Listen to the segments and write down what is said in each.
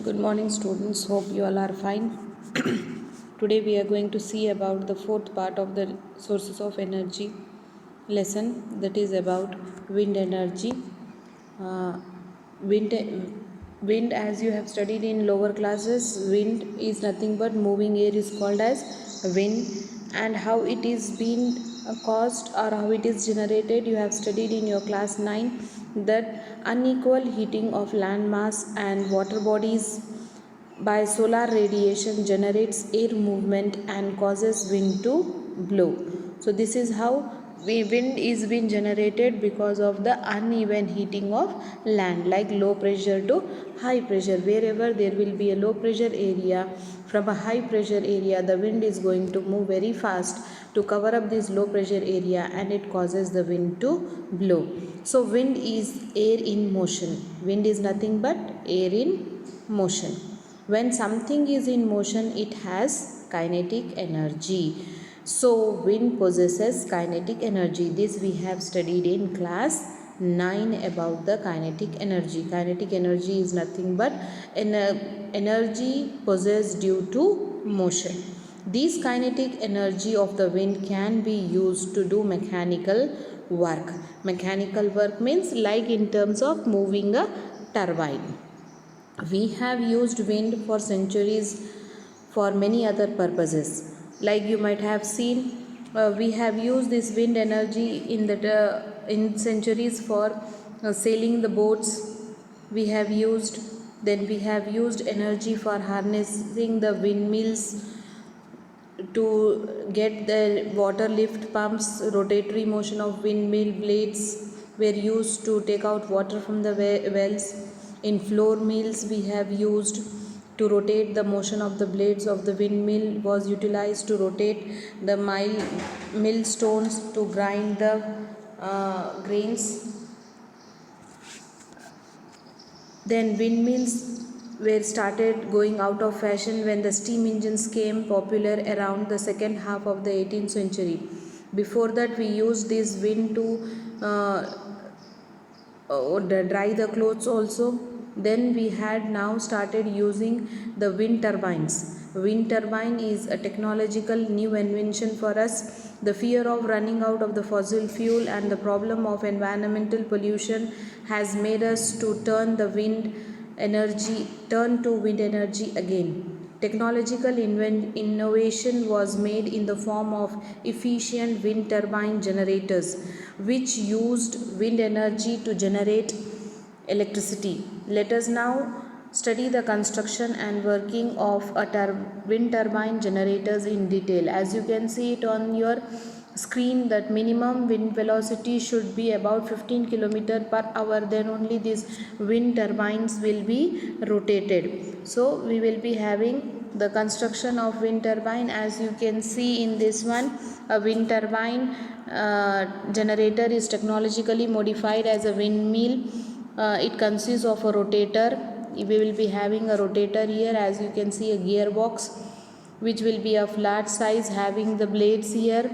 Good morning, students. Hope you all are fine. Today we are going to see about the fourth part of the sources of energy lesson, that is about wind energy. Uh, wind, wind, as you have studied in lower classes, wind is nothing but moving air is called as wind, and how it is being caused or how it is generated. You have studied in your class 9 that unequal heating of land mass and water bodies by solar radiation generates air movement and causes wind to blow. So this is how wind is being generated because of the uneven heating of land, like low pressure to high pressure. Wherever there will be a low pressure area, from a high pressure area the wind is going to move very fast to cover up this low pressure area, and it causes the wind to blow. So wind is air in motion. Wind is nothing but air in motion. When something is in motion, it has kinetic energy. So wind possesses kinetic energy. This we have studied in class 9 about the kinetic energy. Kinetic energy is nothing but energy possessed due to motion. This kinetic energy of the wind can be used to do mechanical work. Mechanical work means like in terms of moving a turbine. We have used wind for centuries for many other purposes. Like you might have seen, we have used this wind energy in centuries for sailing the boats. We have used, then we have used energy for harnessing the windmills to get the water lift pumps. Rotatory motion of windmill blades were used to take out water from the wells. In floor mills we have used to rotate. The motion of the blades of the windmill was utilized to rotate the millstones to grind the grains. Then windmills were started going out of fashion when the steam engines came popular around the second half of the 18th century. Before that we used this wind to dry the clothes also. Then we had now started using the wind turbines. Wind turbine is a technological new invention for us. The fear of running out of the fossil fuel and the problem of environmental pollution has made us to turn to wind energy again. Technological innovation was made in the form of efficient wind turbine generators, which used wind energy to generate electricity. Let us now study the construction and working of a wind turbine generators in detail. As you can see it on your screen, that minimum wind velocity should be about 15 km per hour, then only these wind turbines will be rotated. So we will be having the construction of wind turbine. As you can see in this one, a wind turbine generator is technologically modified as a windmill. It consists of a rotator. We will be having a rotator here. As you can see, a gearbox which will be of large size, having the blades here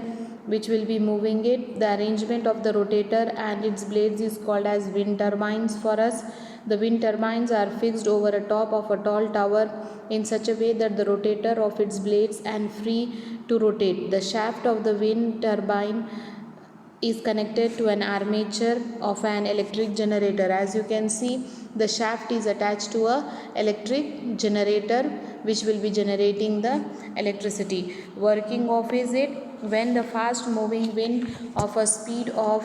which will be moving it. The arrangement of the rotator and its blades is called as wind turbines for us. The wind turbines are fixed over a top of a tall tower in such a way that the rotator of its blades and free to rotate. The shaft of the wind turbine is connected to an armature of an electric generator. As you can see, the shaft is attached to a electric generator which will be generating the electricity. Working of is it when the fast moving wind of a speed of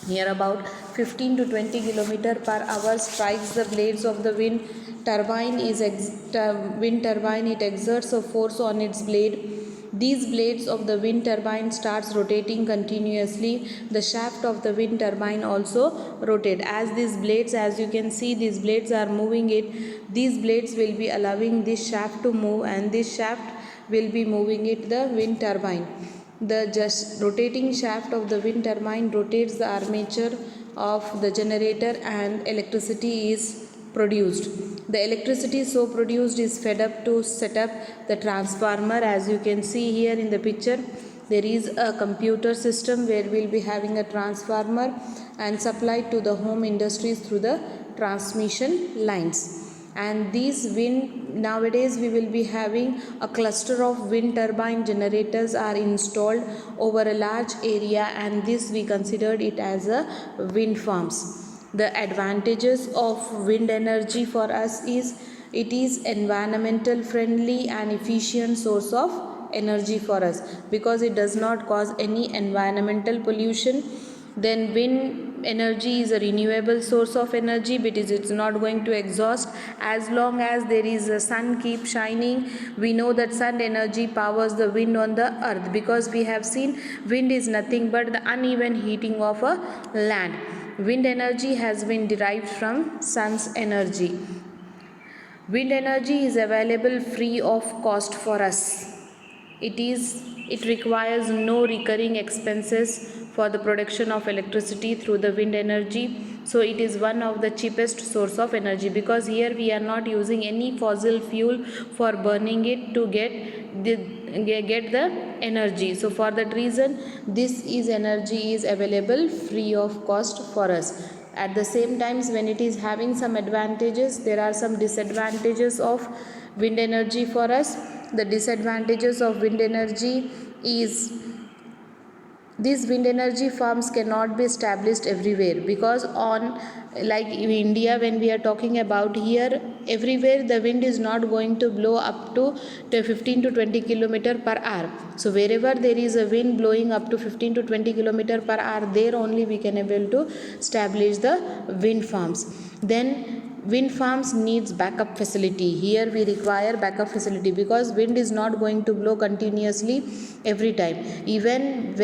near about 15 to 20 km per hour strikes the blades of the wind turbine. It exerts a force on its blade. These blades of the wind turbine starts rotating continuously. The shaft of the wind turbine also rotate. As these blades, as you can see, these blades are moving it. These blades will be allowing this shaft to move, and this shaft will be moving it, the wind turbine. The just rotating shaft of the wind turbine rotates the armature of the generator, and electricity is produced. The electricity so produced is fed up to set up the transformer. As you can see here in the picture, there is a computer system where we will be having a transformer and supplied to the home industries through the transmission lines. And these wind, nowadays we will be having a cluster of wind turbine generators are installed over a large area, and this we considered it as a wind farms. The advantages of wind energy for us is it is environmental friendly and efficient source of energy for us because it does not cause any environmental pollution. Then wind energy is a renewable source of energy because it's not going to exhaust. As long as there is a sun keep shining, we know that sun energy powers the wind on the earth, because we have seen wind is nothing but the uneven heating of a land. Wind energy has been derived from sun's energy. Wind energy is available free of cost for us. It requires no recurring expenses for the production of electricity through the wind energy. So it is one of the cheapest source of energy, because here we are not using any fossil fuel for burning it to get the energy. So for that reason, this is energy is available free of cost for us. At the same times, when it is having some advantages, there are some disadvantages of wind energy for us. The disadvantages of wind energy is these wind energy farms cannot be established everywhere, because on, like in India, when we are talking about here, everywhere the wind is not going to blow up to 15 to 20 kilometer per hour. So wherever there is a wind blowing up to 15 to 20 kilometer per hour, there only we can able to establish the wind farms. Then wind farms needs backup facility. Here we require backup facility because wind is not going to blow continuously every time. Even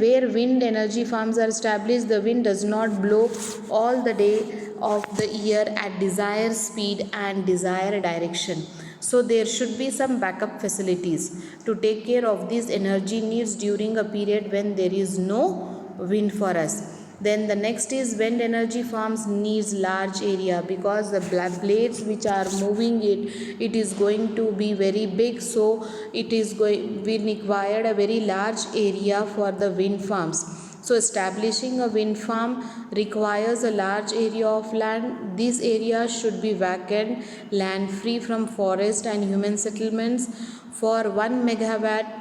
where wind energy farms are established, the wind does not blow all the day of the year at desired speed and desired direction. So there should be some backup facilities to take care of these energy needs during a period when there is no wind for us. Then the next is wind energy farms needs large area, because the blades which are moving it is going to be very big, so it is going we required a very large area for the wind farms. So establishing a wind farm requires a large area of land. This area should be vacant land, free from forest and human settlements. For 1 megawatt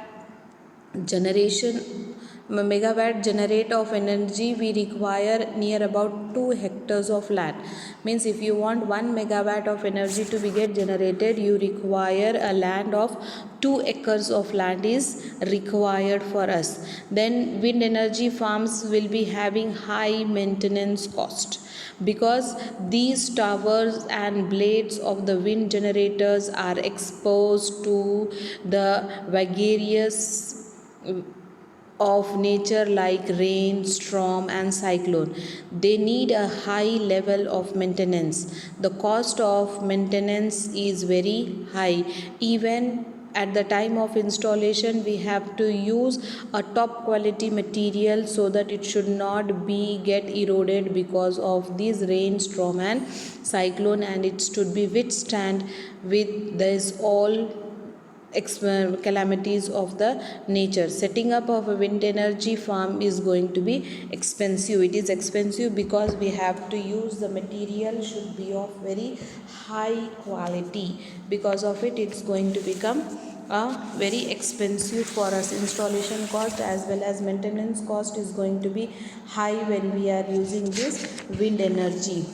generate of energy, we require near about 2 hectares of land. Means if you want 1 megawatt of energy to be get generated, you require a land of 2 acres of land is required for us. Then wind energy farms will be having high maintenance cost, because these towers and blades of the wind generators are exposed to the vagaries of nature like rain, storm and cyclone. They need a high level of maintenance. The cost of maintenance is very high. Even at the time of installation, we have to use a top quality material so that it should not be get eroded because of this rain, storm and cyclone, and it should be withstand with this all calamities of the nature. Setting up of a wind energy farm is going to be expensive. It is expensive because we have to use the material should be of very high quality. Because of it, it's going to become very expensive for us. Installation cost as well as maintenance cost is going to be high when we are using this wind energy.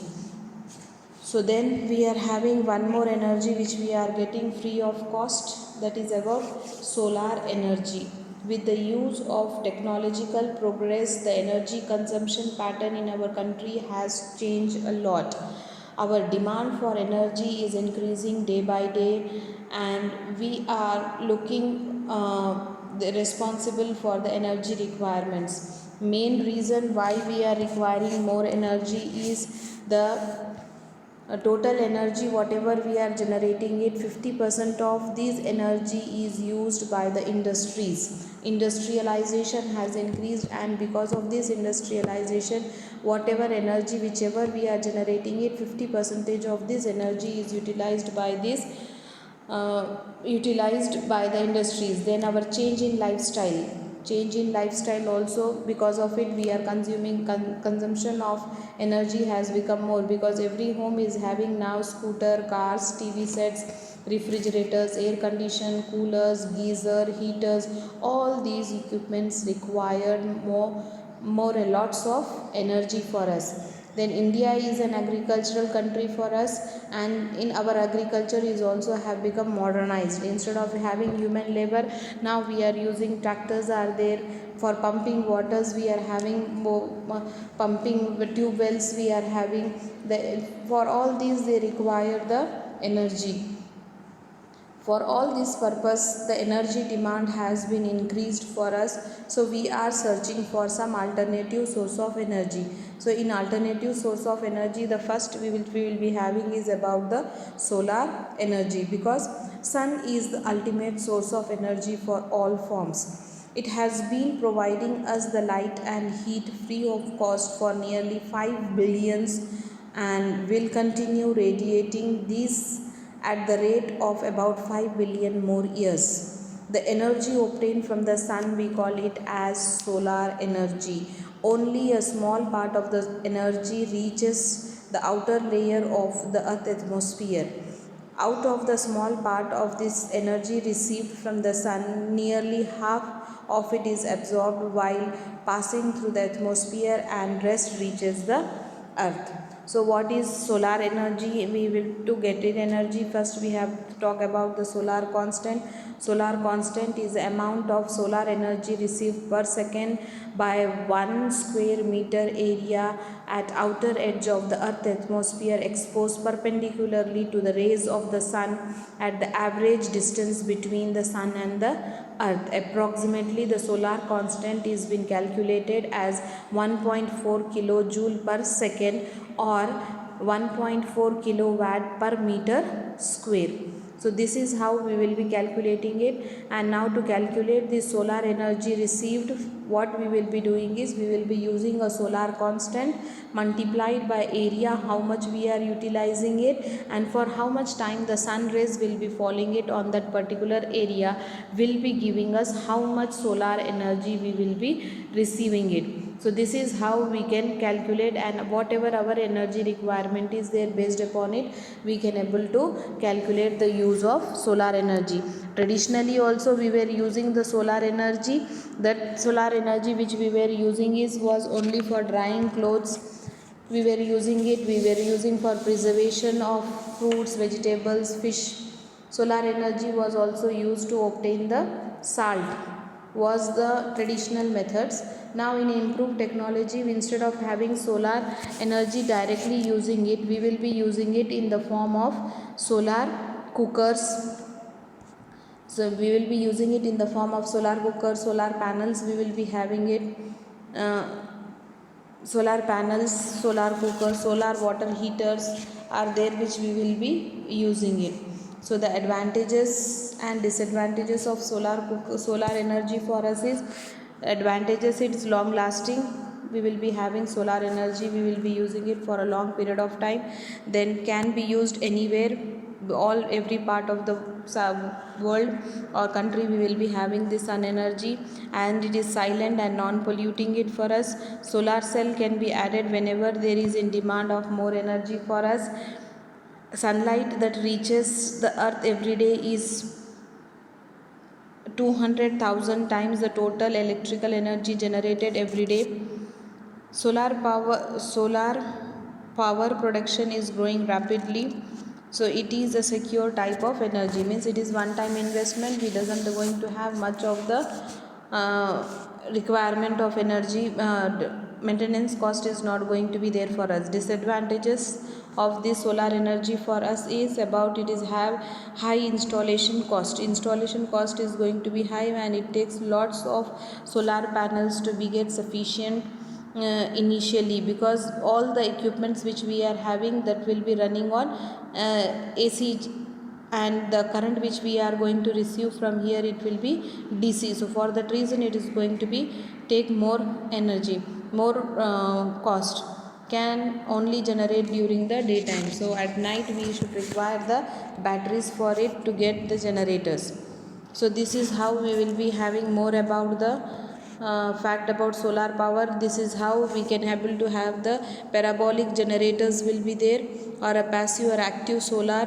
So then we are having one more energy which we are getting free of cost, that is about solar energy. With the use of technological progress, the energy consumption pattern in our country has changed a lot. Our demand for energy is increasing day by day, and we are looking responsible for the energy requirements. Main reason why we are requiring more energy is the total energy whatever we are generating it, 50% of this energy is used by the industries. Industrialization has increased, and because of this industrialization, whatever energy whichever we are generating it, 50% of this energy is utilized by the industries. Then our change in lifestyle, Change in lifestyle also, because of it we are consuming, consumption of energy has become more, because every home is having now scooter, cars, TV sets, refrigerators, air condition, coolers, geyser, heaters. All these equipments required more lots of energy for us. Then India is an agricultural country for us, and in our agriculture is also have become modernized. Instead of having human labor, now we are using tractors are there. For pumping waters we are having pumping tube wells we are having. For all these they require the energy. For all this purpose, the energy demand has been increased for us. So we are searching for some alternative source of energy. So in alternative source of energy, the first we will be having is about the solar energy, because sun is the ultimate source of energy for all forms. It has been providing us the light and heat free of cost for nearly 5 billions, and will continue radiating these at the rate of about 5 billion more years. The energy obtained from the sun, we call it as solar energy. Only a small part of the energy reaches the outer layer of the earth atmosphere. Out of the small part of this energy received from the sun, nearly half of it is absorbed while passing through the atmosphere, and rest reaches the earth. So what is solar energy? We will to get it energy, first we have to talk about the solar constant. Solar constant is the amount of solar energy received per second by 1 square meter area at outer edge of the earth atmosphere, exposed perpendicularly to the rays of the sun at the average distance between the sun and the earth. Approximately, the solar constant is been calculated as 1.4 kilojoule per second, or 1.4 kilowatt per meter square. So this is how we will be calculating it. And now to calculate the solar energy received, what we will be doing is we will be using a solar constant multiplied by area, how much we are utilizing it, and for how much time the sun rays will be falling it on that particular area will be giving us how much solar energy we will be receiving it. So this is how we can calculate, and whatever our energy requirement is there, based upon it we can able to calculate the use of solar energy. Traditionally also we were using the solar energy. That solar energy which we were using was only for drying clothes. We were using it, we were using for preservation of fruits, vegetables, fish. Solar energy was also used to obtain the salt, was the traditional methods. Now in improved technology, instead of having solar energy directly using it, we will be using it in the form of solar cookers. So we will be using it in the form of solar cookers, solar panels, we will be having it. Solar panels, solar cookers, solar water heaters are there which we will be using it. So the advantages and disadvantages of solar energy for us is: advantages, it's long lasting. We will be having solar energy, we will be using it for a long period of time, then can be used anywhere, every part of the world or country we will be having this sun energy, and it is silent and non-polluting it for us. Solar cell can be added whenever there is in demand of more energy for us. Sunlight that reaches the earth every day is 200,000 times the total electrical energy generated every day. Solar power production is growing rapidly. So it is a secure type of energy, means it is one time investment, we doesn't going to have much of the requirement of energy. Maintenance cost is not going to be there for us. Disadvantages of this solar energy for us is about it is have high installation cost. Installation cost is going to be high, and it takes lots of solar panels to be get sufficient initially, because all the equipments which we are having that will be running on AC, and the current which we are going to receive from here, it will be DC. So for that reason it is going to be take more energy, more cost, can only generate during the daytime. So at night we should require the batteries for it to get the generators. So this is how we will be having more about the fact about solar power. This is how we can able to have the parabolic generators will be there, or a passive or active solar.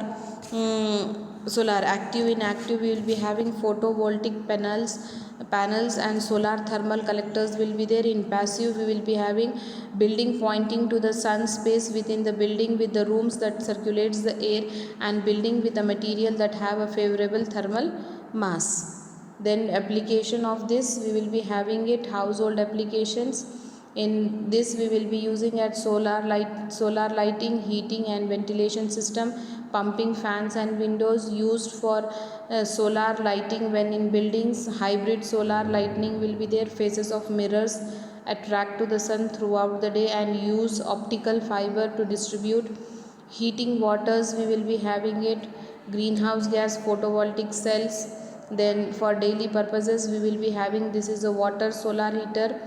Solar active, in active we will be having photovoltaic panels and solar thermal collectors will be there. In passive we will be having building pointing to the sun, space within the building with the rooms that circulates the air, and building with a material that have a favorable thermal mass. Then application of this we will be having it household applications. In this we will be using at solar lighting, heating and ventilation system, pumping fans and windows used for solar lighting when in buildings. Hybrid solar lighting will be there. Faces of mirrors attract to the sun throughout the day and use optical fiber to distribute. Heating waters we will be having it. Greenhouse gas photovoltaic cells. Then for daily purposes we will be having, this is a water solar heater.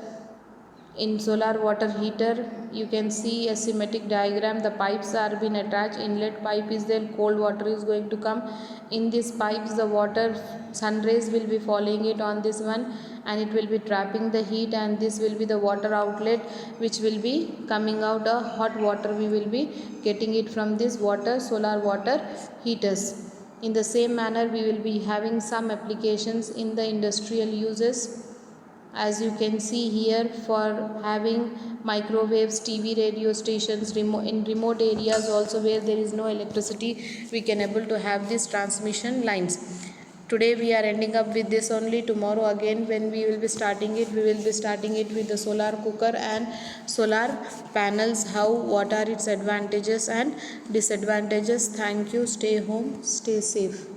In solar water heater you can see a schematic diagram. The pipes are been attached. Inlet pipe is there, cold water is going to come. In these pipes the water, sun rays will be falling it on this one, and it will be trapping the heat, and this will be the water outlet which will be coming out a hot water. We will be getting it from this water solar water heaters. In the same manner we will be having some applications in the industrial uses. As you can see here, for having microwaves, TV, radio stations, in remote areas also where there is no electricity, we can able to have these transmission lines. Today we are ending up with this only. Tomorrow again when we will be starting it, we will be starting it with the solar cooker and solar panels, how, what are its advantages and disadvantages. Thank you. Stay home, stay safe.